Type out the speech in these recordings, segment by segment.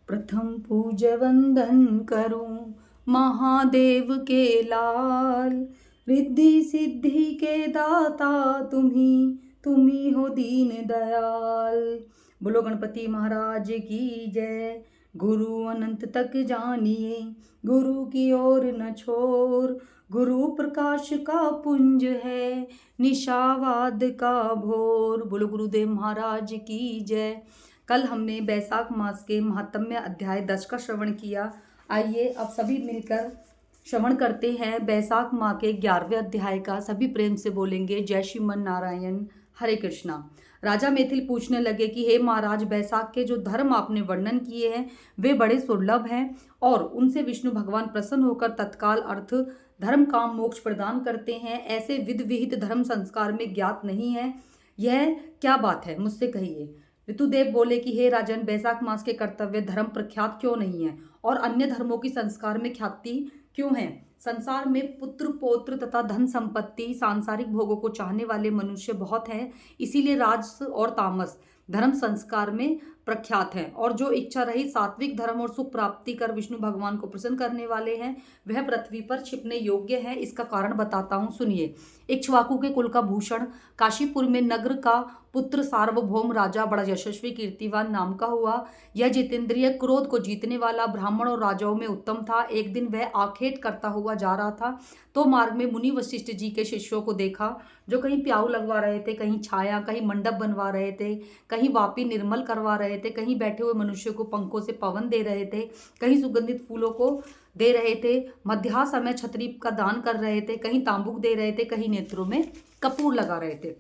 प्रथम पूज वंदन करूं महादेव के लाल। रिद्धि सिद्धि के दाता तुम्ही हो दीन दयाल। बोलो गणपति महाराज की जय। गुरु अनंत तक जानिए, गुरु की ओर न छोर। गुरु प्रकाश का पुंज है, निशावाद का भोर। बोलो गुरुदेव महाराज की जय। कल हमने बैसाख मास के महात्म्य अध्याय 10 का श्रवण किया। आइए अब सभी मिलकर श्रवण करते हैं बैसाख माह के 11वें अध्याय का। सभी प्रेम से बोलेंगे जय श्रीमन नारायण, हरे कृष्णा। राजा मैथिल पूछने लगे कि हे महाराज, बैसाख के जो धर्म आपने वर्णन किए हैं वे बड़े दुर्लभ हैं और उनसे विष्णु भगवान प्रसन्न होकर तत्काल अर्थ धर्म काम मोक्ष प्रदान करते हैं। ऐसे विध विहित धर्म संस्कार में ज्ञात नहीं है, यह क्या बात है, मुझसे कहिए। ऋतुदेव बोले कि हे राजन, बैसाख मास के कर्तव्य धर्म प्रख्यात क्यों नहीं है और अन्य धर्मों की संस्कार में ख्याति क्यों है। संसार में पुत्र पौत्र तथा धन संपत्ति सांसारिक भोगों को चाहने वाले मनुष्य बहुत हैं, इसीलिए राजस और तामस धर्म संस्कार में प्रख्यात हैं। और जो इच्छा रहित सात्विक धर्म और सुख प्राप्ति कर विष्णु भगवान को प्रसन्न करने वाले हैं वह पृथ्वी पर छिपने योग्य है। इसका कारण बताता हूँ, सुनिए। इक्ष्वाकु के कुल का भूषण, काशीपुर में नगर का पुत्र, सार्वभौम राजा, बड़ा यशस्वी कीर्तिवान नाम का हुआ। यह जितेंद्रिय, क्रोध को जीतने वाला, ब्राह्मण और राजाओं में उत्तम था। एक दिन वह आखेट करता हुआ जा रहा था तो मार्ग में मुनि वशिष्ठ जी के शिष्यों को देखा जो कहीं प्याऊ लगवा रहे थे, कहीं छाया, कहीं मंडप बनवा रहे थे, कहीं वापी निर्मल करवा रहे थे, कहीं बैठे हुए मनुष्य को पंखों से पवन दे रहे थे, कहीं सुगंधित फूलों को दे रहे थे, मध्या समय छतरी का दान कर रहे थे, कहीं तांबुक दे रहे थे, कहीं नेत्रों में कपूर लगा रहे थे।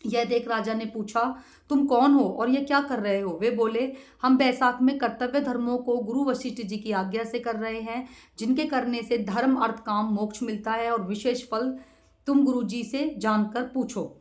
यह देख राजा ने पूछा, तुम कौन हो और यह क्या कर रहे हो। वे बोले, हम बैसाख में कर्तव्य धर्मों को गुरु वशिष्ठ जी की आज्ञा से कर रहे हैं, जिनके करने से धर्म अर्थ काम मोक्ष मिलता है और विशेष फल तुम गुरु जी से जानकर पूछो।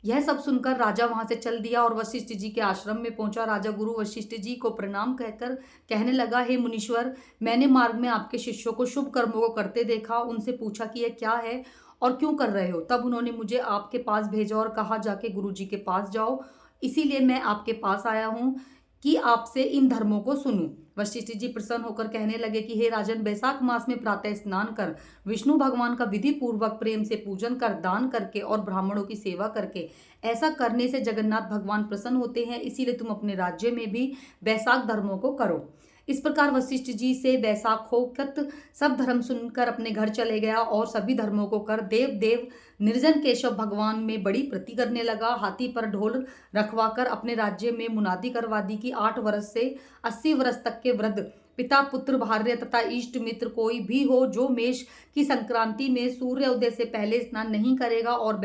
यह सब सुनकर राजा वहां से चल दिया और वशिष्ठ जी के आश्रम में पहुंचा। राजा गुरु वशिष्ठ जी को प्रणाम कहकर कहने लगा, हे मुनीश्वर, मैंने मार्ग में आपके शिष्यों को शुभ कर्मों को करते देखा। उनसे पूछा कि यह क्या है और क्यों कर रहे हो। तब उन्होंने मुझे आपके पास भेजा और कहा, जाके गुरु जी के पास जाओ। इसीलिए मैं आपके पास आया हूँ कि आपसे इन धर्मों को सुनूं। वशिष्ठ जी प्रसन्न होकर कहने लगे कि हे राजन, बैसाख मास में प्रातः स्नान कर विष्णु भगवान का विधि पूर्वक प्रेम से पूजन कर, दान करके और ब्राह्मणों की सेवा करके, ऐसा करने से जगन्नाथ भगवान प्रसन्न होते हैं। इसीलिए तुम अपने राज्य में भी बैसाख धर्मों को करो। इस प्रकार वशिष्ठ जी से बैसाखोक्त सब धर्म सुनकर अपने घर चले गया और सभी धर्मों को कर देव निर्जन केशव भगवान में बड़ी प्रीति करने लगा। हाथी पर ढोल रखवाकर अपने राज्य में मुनादी करवा दी कि 8 वर्ष से 80 वर्ष तक के वृद्ध, पिता पुत्र भार्य तथा इष्ट मित्र कोई भी हो जो मेष की संक्रांति में सूर्य उदय से पहले स्नान नहीं करेगा और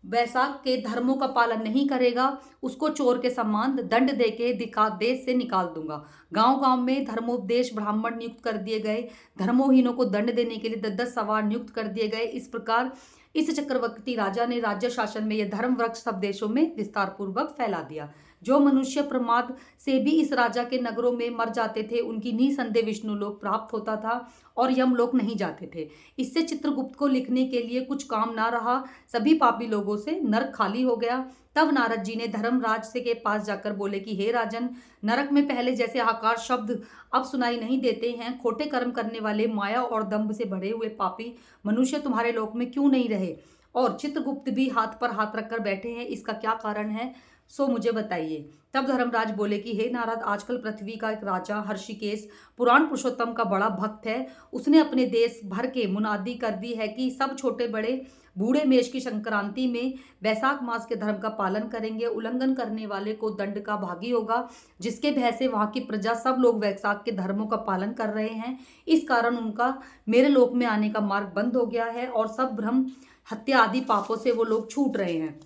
बैसाख के धर्मों का पालन नहीं करेगा, उसको चोर के समान दंड देके देश से निकाल दूंगा। गांव गांव में धर्मोपदेश ब्राह्मण नियुक्त कर दिए गए, धर्मोहीनों को दंड देने के लिए 10-10 सवार नियुक्त कर दिए गए। इस प्रकार इस चक्रवर्ती राजा ने राज्य शासन में यह धर्म वृक्ष सब देशों में विस्तार पूर्वक फैला दिया। जो मनुष्य प्रमाद से भी इस राजा के नगरों में मर जाते थे उनकी निसंदेह विष्णु लोक प्राप्त होता था और यमलोक नहीं जाते थे। इससे चित्रगुप्त को लिखने के लिए कुछ काम ना रहा, सभी पापी लोगों से नरक खाली हो गया। तब नारद जी ने धर्मराज से के पास जाकर बोले कि हे राजन, नरक में पहले जैसे हाहाकार शब्द अब सुनाई नहीं देते हैं। खोटे कर्म करने वाले, माया और दंभ से भरे हुए पापी मनुष्य तुम्हारे लोक में क्यों नहीं रहे और चित्रगुप्त भी हाथ पर हाथ रखकर बैठे हैं, इसका क्या कारण है, सो मुझे बताइए। तब धर्मराज बोले कि हे नारद, आजकल पृथ्वी का एक राजा हर्षिकेश पुराण पुरुषोत्तम का बड़ा भक्त है। उसने अपने देश भर के मुनादी कर दी है कि सब छोटे बड़े बूढ़े मेष की संक्रांति में बैसाख मास के धर्म का पालन करेंगे। उल्लंघन करने वाले को दंड का भागी होगा। जिसके भय से वहां की प्रजा सब लोग बैसाख के धर्मों का पालन कर रहे हैं, इस कारण उनका मेरे लोक में आने का मार्ग बंद हो गया है और सब भ्रम, हत्या आदि पापों से वो लोग छूट रहे हैं,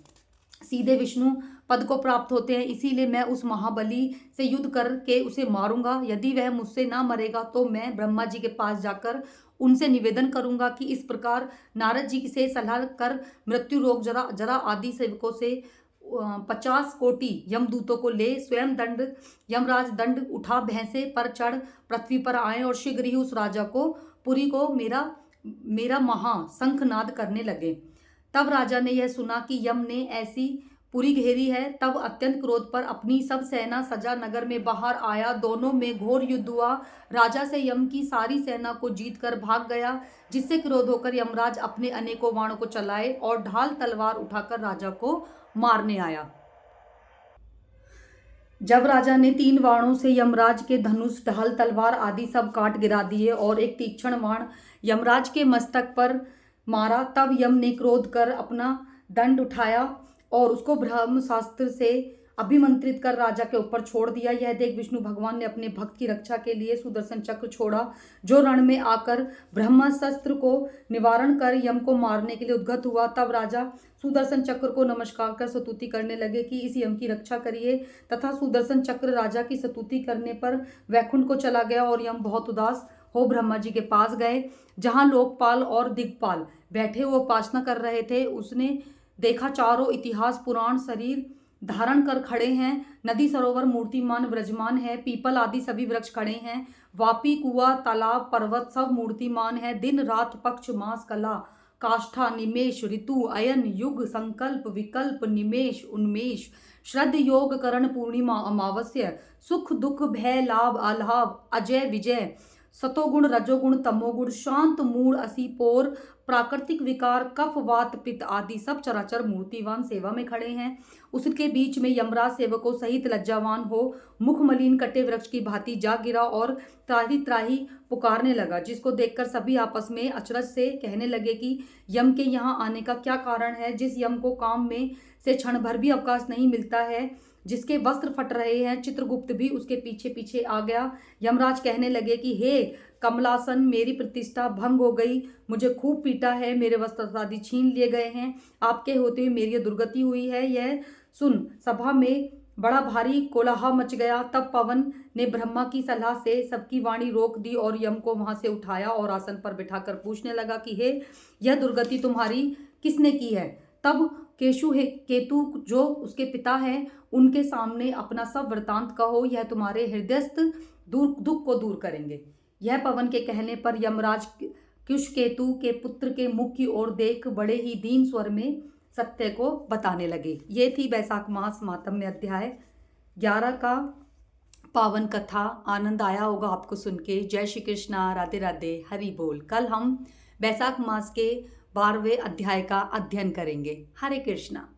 सीधे विष्णु पद को प्राप्त होते हैं। इसीलिए मैं उस महाबली से युद्ध करके उसे मारूंगा। यदि वह मुझसे ना मरेगा तो मैं ब्रह्मा जी के पास जाकर उनसे निवेदन करूंगा कि इस प्रकार नारद जी से सलाह कर मृत्यु रोग जरा आदि सेवकों से 50 कोटि यमदूतों को ले स्वयं यमराज दंड उठा भैंसे पर चढ़ पृथ्वी पर आए और शीघ्र ही उस राजा को पुरी को मेरा महा शंखनाद करने लगे। तब राजा ने यह सुना कि यम ने ऐसी पूरी घेरी है। तब अत्यंत क्रोध पर अपनी सब सेना सजा नगर में बाहर आया। दोनों में घोर युद्ध हुआ। राजा से यम की सारी सेना को जीतकर भाग गया, जिससे क्रोध होकर यमराज अपने अनेकों बाणों को चलाए और ढाल तलवार उठाकर राजा को मारने आया। जब राजा ने 3 बाणों से यमराज के धनुष, ढाल, तलवार आदि सब काट गिरा दिए और एक तीक्ष्ण बाण यमराज के मस्तक पर मारा, तब यम ने क्रोध कर अपना दंड उठाया और उसको ब्रह्मास्त्र से अभिमंत्रित कर राजा के ऊपर छोड़ दिया। यह देख विष्णु भगवान ने अपने भक्त की रक्षा के लिए सुदर्शन चक्र छोड़ा, जो रण में आकर ब्रह्मास्त्र को निवारण कर यम को मारने के लिए उद्यत हुआ। तब राजा सुदर्शन चक्र को नमस्कार कर स्तुति करने लगे कि इस यम की रक्षा करिए, तथा सुदर्शन चक्र राजा की स्तुति करने पर वैकुंठ को चला गया और यम बहुत उदास हो ब्रह्मा जी के पास गए, जहाँ लोकपाल और दिग्पाल बैठे हुए उपासना कर रहे थे। उसने देखा चारों इतिहास पुराण शरीर धारण कर खड़े हैं। नदी सरोवर मूर्तिमान विराजमान है, पीपल आदि सभी वृक्ष खड़े हैं। वापी, कुआं, तालाब, पर्वत सब मूर्तिमान है। दिन रात, पक्ष, मास, कला, काष्ठा, निमेष, ऋतु, अयन, युग, संकल्प, विकल्प, निमेष, उन्मेष, श्रद्ध, योग, करण, पूर्णिमा, अमावस्या, सुख दुख, भय, लाभ, अलाभ, अजय, विजय, सतोगुण, रजोगुण, तमोगुण, शांत, मूढ़, असी, पोर, प्राकृतिक विकार, कफ, वात, पित्त आदि सब चराचर मूर्तिवान सेवा में खड़े हैं। उसके बीच में यमराज सेवकों सहित लज्जावान हो मुख मलिन कटे वृक्ष की भांति जा गिरा और त्राही त्राही पुकारने लगा, जिसको देखकर सभी आपस में अचरज से कहने लगे कि यम के यहाँ आने का क्या कारण है। जिस यम को काम में से क्षण भर भी अवकाश नहीं मिलता है, जिसके वस्त्र फट रहे हैं, चित्रगुप्त भी उसके पीछे पीछे आ गया। यमराज कहने लगे कि हे कमलासन, मेरी प्रतिष्ठा भंग हो गई, मुझे खूब पीटा है, मेरे वस्त्र आदि छीन लिए गए हैं, आपके होते हुए मेरी दुर्गति हुई है। यह सुन सभा में बड़ा भारी कोलाहल मच गया। तब पवन ने ब्रह्मा की सलाह से सबकी वाणी रोक दी और यम को वहां से उठाया और आसन पर बिठाकर पूछने लगा कि हे, यह दुर्गति तुम्हारी किसने की है। तब केतु जो उसके पिता हैं, उनके सामने अपना सब वृतांत कहो, यह तुम्हारे हृदयस्थ दुख को दूर करेंगे। यह पवन के कहने पर यमराज केतु के पुत्र के मुख की ओर देख बड़े ही दीन स्वर में सत्य को बताने लगे। ये थी वैशाख मास मातम्य अध्याय 11 का पावन कथा। आनंद आया होगा आपको सुन के। जय श्री कृष्णा, राधे राधे, हरि बोल। कल हम वैशाख मास के 12वें अध्याय का अध्ययन करेंगे। हरे कृष्णा।